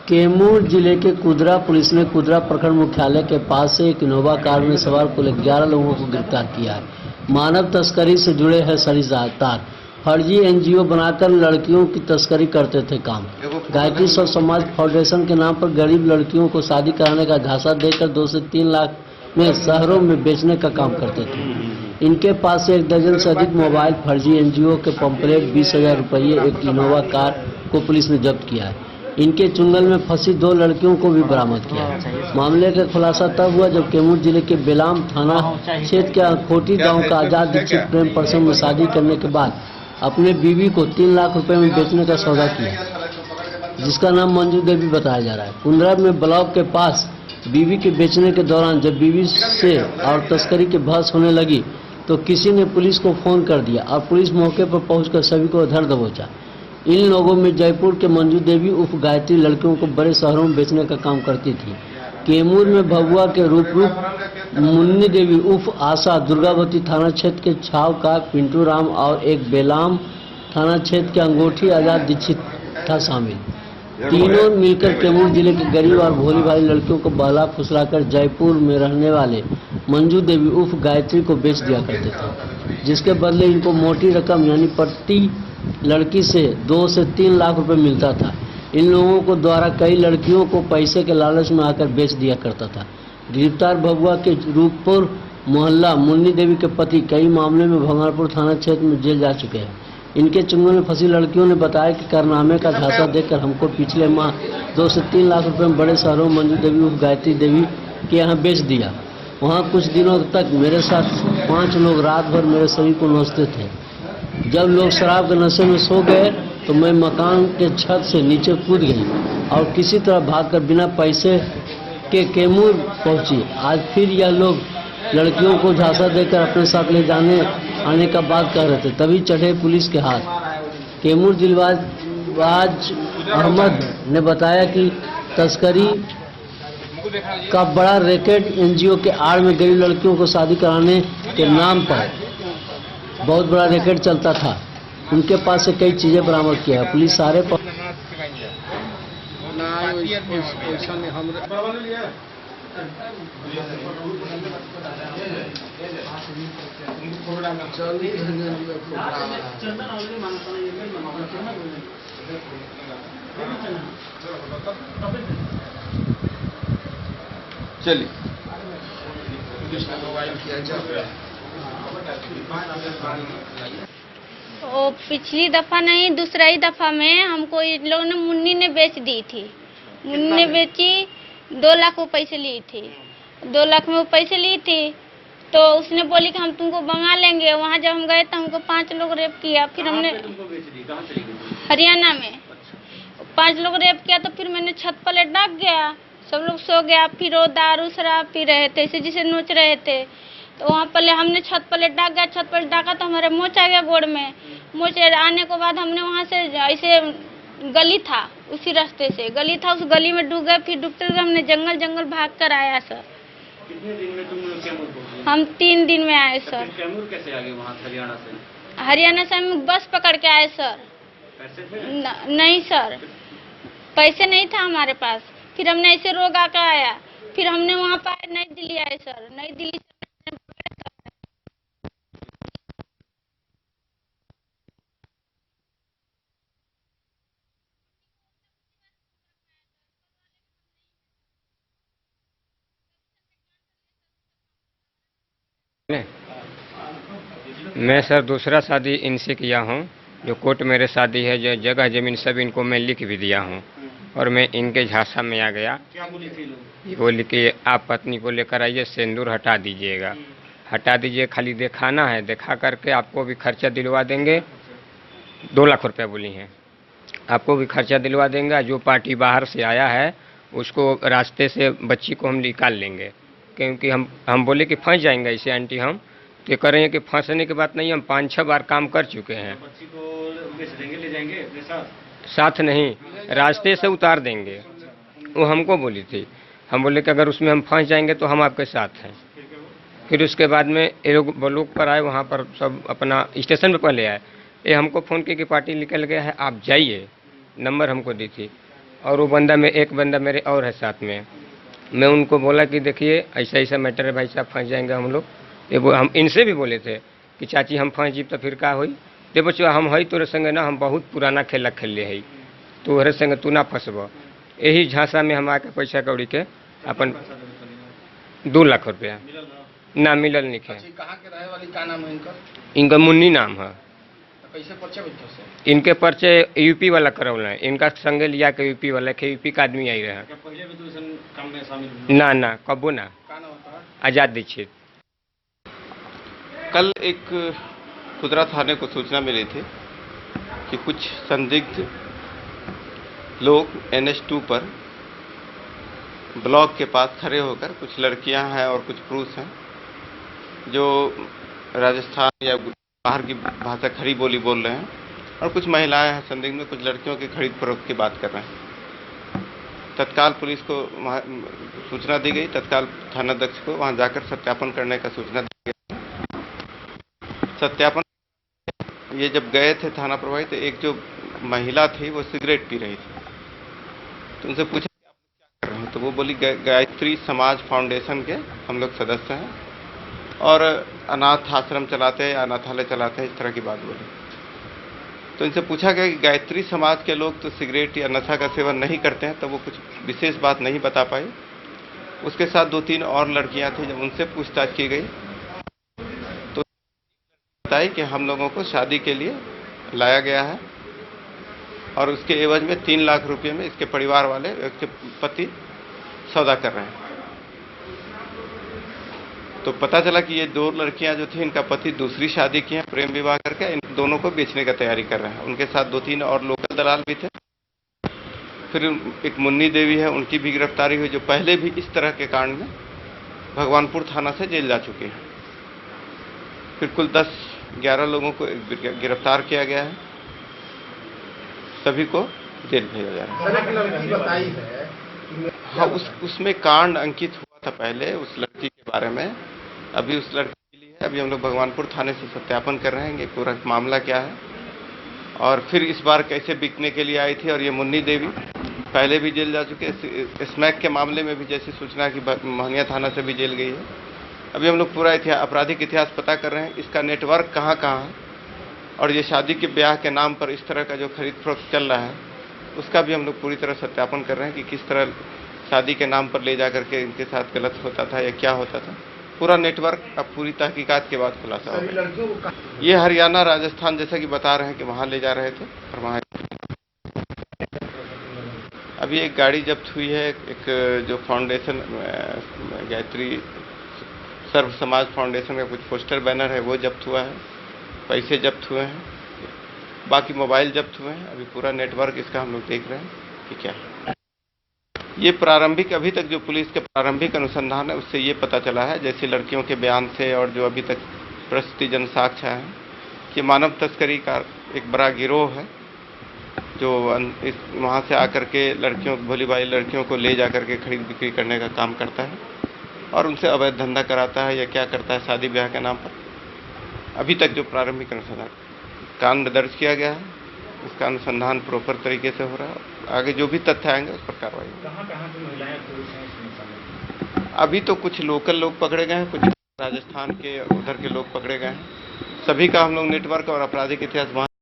कैमूर जिले के कुदरा पुलिस ने कुदरा प्रखंड मुख्यालय के पास से एक इनोवा कार में सवार कुल 11 लोगों को गिरफ्तार किया है। मानव तस्करी से जुड़े हैं सरीदार, फर्जी एनजीओ बनाकर लड़कियों की तस्करी करते थे काम। गायत्री स्व समाज फाउंडेशन के नाम पर गरीब लड़कियों को शादी कराने का झांसा देकर 2 से 3 लाख में शहरों में बेचने का काम करते थे। इनके पास से 1 दर्जन से अधिक मोबाइल, फर्जी एनजीओ के पंपलेट, 20,000 रुपये, एक इनोवा कार को पुलिस ने जब्त किया है। इनके चुंगल में फंसी 2 लड़कियों को भी बरामद किया है। मामले का खुलासा तब हुआ जब कैमूर जिले के बेलाम थाना क्षेत्र के खोटी गांव का आजाद दीक्षित प्रेम प्रसंग में शादी करने के बाद अपने बीवी को 3 लाख रुपए में बेचने का सौदा किया, जिसका नाम मंजू देवी बताया जा रहा है। कुंदरा में ब्लॉक के पास बीवी के बेचने के दौरान जब बीवी से और तस्करी की बहस होने लगी तो किसी ने पुलिस को फोन कर दिया और पुलिस मौके पर पहुंचकर सभी को धर दबोचा। इन लोगों में जयपुर के मंजू देवी उर्फ गायत्री लड़कियों को बड़े शहरों में बेचने का काम करती थी। कैमूर में भगुआ के रूप मुन्नी देवी उर्फ आशा, दुर्गावती थाना क्षेत्र के छाव का पिंटू राम और एक बेलाम थाना क्षेत्र के अंगूठी आजाद दीक्षित था शामिल। तीनों मिलकर कैमूर जिले के गरीब और भोली भाली लड़कियों को बहला फुसलाकर जयपुर में रहने वाले मंजू देवी उर्फ गायत्री को बेच दिया करते थे, जिसके बदले इनको मोटी रकम यानी प्रति लड़की से 2 से 3 लाख रुपए मिलता था। इन लोगों को द्वारा कई लड़कियों को पैसे के लालच में आकर बेच दिया करता था। गिरफ्तार भगुआ के रूपपुर मोहल्ला मुन्नी देवी के पति कई मामले में भगवानपुर थाना क्षेत्र में जेल जा चुके हैं। इनके चुंगल में फंसी लड़कियों ने बताया कि कारनामे का झांसा देकर हमको पिछले माह 2 से 3 लाख रुपए में बड़े शहरों मंजू देवी उर्फ गायत्री देवी के यहाँ बेच दिया। वहाँ कुछ दिनों तक मेरे साथ 5 लोग रात भर मेरे शरीर को नोचते थे। जब लोग शराब के नशे में सो गए तो मैं मकान के छत से नीचे कूद गई और किसी तरह भागकर बिना पैसे के कैमूर पहुंची। आज फिर यह लोग लड़कियों को झांसा देकर अपने साथ ले जाने आने का बात कर रहे थे, तभी चढ़े पुलिस के हाथ। कैमूर दिलबाज अहमद ने बताया कि तस्करी का बड़ा रैकेट एनजीओ के आड़ में गरीब लड़कियों को शादी कराने के नाम पर बहुत बड़ा रैकेट चलता था। उनके पास से कई चीजें बरामद किया है। पुलिस सारे चलिए वो पिछली दफा नहीं, दूसरा ही दफा में हमको इन लोगों ने मुन्नी ने बेच दी थी। मुन्नी ने बेची, 2 लाख वो पैसे ली थी। 2 लाख में वो पैसे ली थी तो उसने बोली कि हम तुमको मंगा लेंगे। वहाँ जब हम गए तो हमको 5 लोग रेप किया। फिर हमने हरियाणा में 5 लोग रेप किया तो फिर मैंने छत पर डाक गया, सब लोग सो गया। फिर वो दारू शराब पी रहे थे, इसे जिसे नोच रहे थे। तो वहाँ पर हमने छत पर डाक गया। छत पर डाका तो हमारे मोच आ गया गोड़ में। मोच आने के बाद हमने वहाँ से ऐसे गली था, उसी रास्ते से गली था, उस गली में डूब गए। फिर डूबते हुए हमने जंगल भाग कर आया सर। कितने दिन में तुम लोग कैमूर पहुंचे? हम 3 दिन में आए सर। कैमूर कैसे आ गए वहाँ हरियाणा से? हरियाणा से हम बस पकड़ के आए सर। पैसे थे? नहीं सर, पैसे नहीं था हमारे पास। फिर हमने ऐसे रोग आकर आया। फिर हमने वहाँ पर नई दिल्ली आए सर। नई दिल्ली मैं सर दूसरा शादी इनसे किया हूँ। जो कोर्ट मेरे शादी है, जो जगह जमीन सब इनको मैं लिख भी दिया हूँ और मैं इनके झांसा में आ गया। क्या बोली थी लोग? ये बोली कि आप पत्नी को लेकर आइए, सिंदूर हटा दीजिएगा, हटा दीजिए, खाली दिखाना है, दिखा करके आपको भी खर्चा दिलवा देंगे। 2 लाख रुपया बोली हैं, आपको भी खर्चा दिलवा देंगे। जो पार्टी बाहर से आया है उसको रास्ते से बच्ची को हम निकाल लेंगे, क्योंकि हम बोले कि फंस जाएंगे इसे आंटी। हम तो कह रहे हैं कि फंसने की बात नहीं, हम 5-6 बार काम कर चुके हैं। बच्ची को बेच देंगे, ले जाएंगे अपने साथ? साथ नहीं, रास्ते से उतार देंगे, वो हमको बोली थी। हम बोले कि अगर उसमें हम फंस जाएंगे तो हम आपके साथ हैं। फिर उसके बाद में ये लोग ब्लॉक पर आए, वहाँ पर सब अपना स्टेशन पर पहले आए। ये हमको फ़ोन किया कि पार्टी निकल गया है, आप जाइए, नंबर हमको दी थी। और वो बंदा में एक बंदा मेरे और है साथ में। मैं उनको बोला कि देखिए ऐसा ऐसा मैटर है भाई साहब, फंस जाएंगे हम लोग। हम इनसे भी बोले थे कि चाची हम फंस जीब तो फिर का होई। दे बच्चों हम हई तोरे संगे ना, हम बहुत पुराना खेल खेलले है, तोहरे संगे तू ना फंसब। यही झांसा में हम आके पैसा कौड़ी के अपन 2 लाख रुपया ना मिलल नहीं है। कहाँ के रहे वाली, का नाम है इनका? इनका मुन्नी नाम है। तो कैसे पर्चे बैठो से? इनके पर्चे यूपी वाला करौला है, इनका संगे लिया के यूपी वाला के यूपी का आदमी आई रहा। क्या पहले भी तो इसन काम में शामिल ना ना कबो ना। का नाम होता है? आजाद दीक्षित। कल एक खुदरा थाने को सूचना मिली थी कि कुछ संदिग्ध लोग NH2 पर ब्लॉक के पास खड़े होकर, कुछ लड़कियां हैं और कुछ पुरुष हैं जो राजस्थान या बाहर की भाषा खड़ी बोली बोल रहे हैं, और कुछ महिलाएं हैं संदिग्ध में, कुछ लड़कियों की खरीद फरोख्त की बात कर रहे हैं। तत्काल पुलिस को सूचना दी गई, तत्काल थानाध्यक्ष को वहां जाकर सत्यापन करने का सूचना दी गई। सत्यापन ये जब गए थे थाना प्रभारी, तो एक जो महिला थी वो सिगरेट पी रही थी। तो उनसे पूछा कि आप क्या कर रहे हैं, तो वो बोली गायत्री समाज फाउंडेशन के हम लोग सदस्य हैं और अनाथ आश्रम चलाते हैं, अनाथालय चलाते हैं, इस तरह की बात बोली। तो इनसे पूछा गया कि गायत्री समाज के लोग तो सिगरेट या नशा का सेवन नहीं करते हैं, तो वो कुछ विशेष बात नहीं बता पाई। उसके साथ 2-3 और लड़कियां थी, जब उनसे पूछताछ की गई तो बताई कि हम लोगों को शादी के लिए लाया गया है और उसके एवज में 3 लाख रुपए में इसके परिवार वाले, इसके पति सौदा कर रहे हैं। तो पता चला कि ये 2 लड़कियां जो थी, इनका पति दूसरी शादी की है, प्रेम विवाह करके इन दोनों को बेचने का तैयारी कर रहे हैं। उनके साथ 2-3 और लोकल दलाल भी थे। फिर एक मुन्नी देवी है, उनकी भी गिरफ्तारी हुई, जो पहले भी इस तरह के कांड में भगवानपुर थाना से जेल जा चुके हैं। फिर कुल 10-11 लोगों को गिरफ्तार किया गया है, सभी को जेल भेजा जा रहा है। लड़की बताई है, हाँ, उसमें कांड अंकित हुआ था पहले उस लड़की के बारे में। अभी उस लड़की के लिए अभी हम लोग भगवानपुर थाने से सत्यापन कर रहे हैं कि पूरा मामला क्या है, और फिर इस बार कैसे बिकने के लिए आई थी। और ये मुन्नी देवी पहले भी जेल जा चुके हैं, स्मैक के मामले में भी जैसी सूचना की महनिया थाना से भी जेल गई है। अभी हम लोग पूरा आपराधिक इतिहास पता कर रहे हैं, इसका नेटवर्क कहाँ कहाँ है, और ये शादी के ब्याह के नाम पर इस तरह का जो खरीद फरोख्त चल रहा है, उसका भी हम लोग पूरी तरह सत्यापन कर रहे हैं कि किस तरह शादी के नाम पर ले जा करके इनके साथ गलत होता था या क्या होता था। पूरा नेटवर्क अब पूरी तहकीकात के बाद खुलासा होगा। ये हरियाणा, राजस्थान जैसा कि बता रहे हैं कि वहाँ ले जा रहे थे, और वहाँ अभी एक गाड़ी जब्त हुई है, एक जो फाउंडेशन गायत्री सर्व समाज फाउंडेशन का कुछ पोस्टर बैनर है वो जब्त हुआ है, पैसे जब्त हुए हैं, बाकी मोबाइल जब्त हुए हैं। अभी पूरा नेटवर्क इसका हम लोग देख रहे हैं कि क्या है। ये प्रारंभिक, अभी तक जो पुलिस के प्रारंभिक अनुसंधान है उससे ये पता चला है, जैसे लड़कियों के बयान से और जो अभी तक प्रस्तुति जन साक्ष्य है, कि मानव तस्करी का एक बड़ा गिरोह है जो वहाँ से आकर के लड़कियों, भोली भाली लड़कियों को ले जा करके खरीद बिक्री करने का काम करता है और उनसे अवैध धंधा कराता है या क्या करता है शादी ब्याह के नाम पर। अभी तक जो प्रारंभिक अनुसंधान, कांड दर्ज किया गया है, उसका अनुसंधान प्रॉपर तरीके से हो रहा है। आगे जो भी तथ्य आएंगे उस पर कार्रवाई। कहाँ से महिलाएं पुरुष हैं इसमें शामिल? अभी तो कुछ लोकल लोग पकड़े गए हैं, कुछ राजस्थान के उधर के लोग पकड़े गए हैं। सभी का हम लोग नेटवर्क और आपराधिक इतिहास वहाँ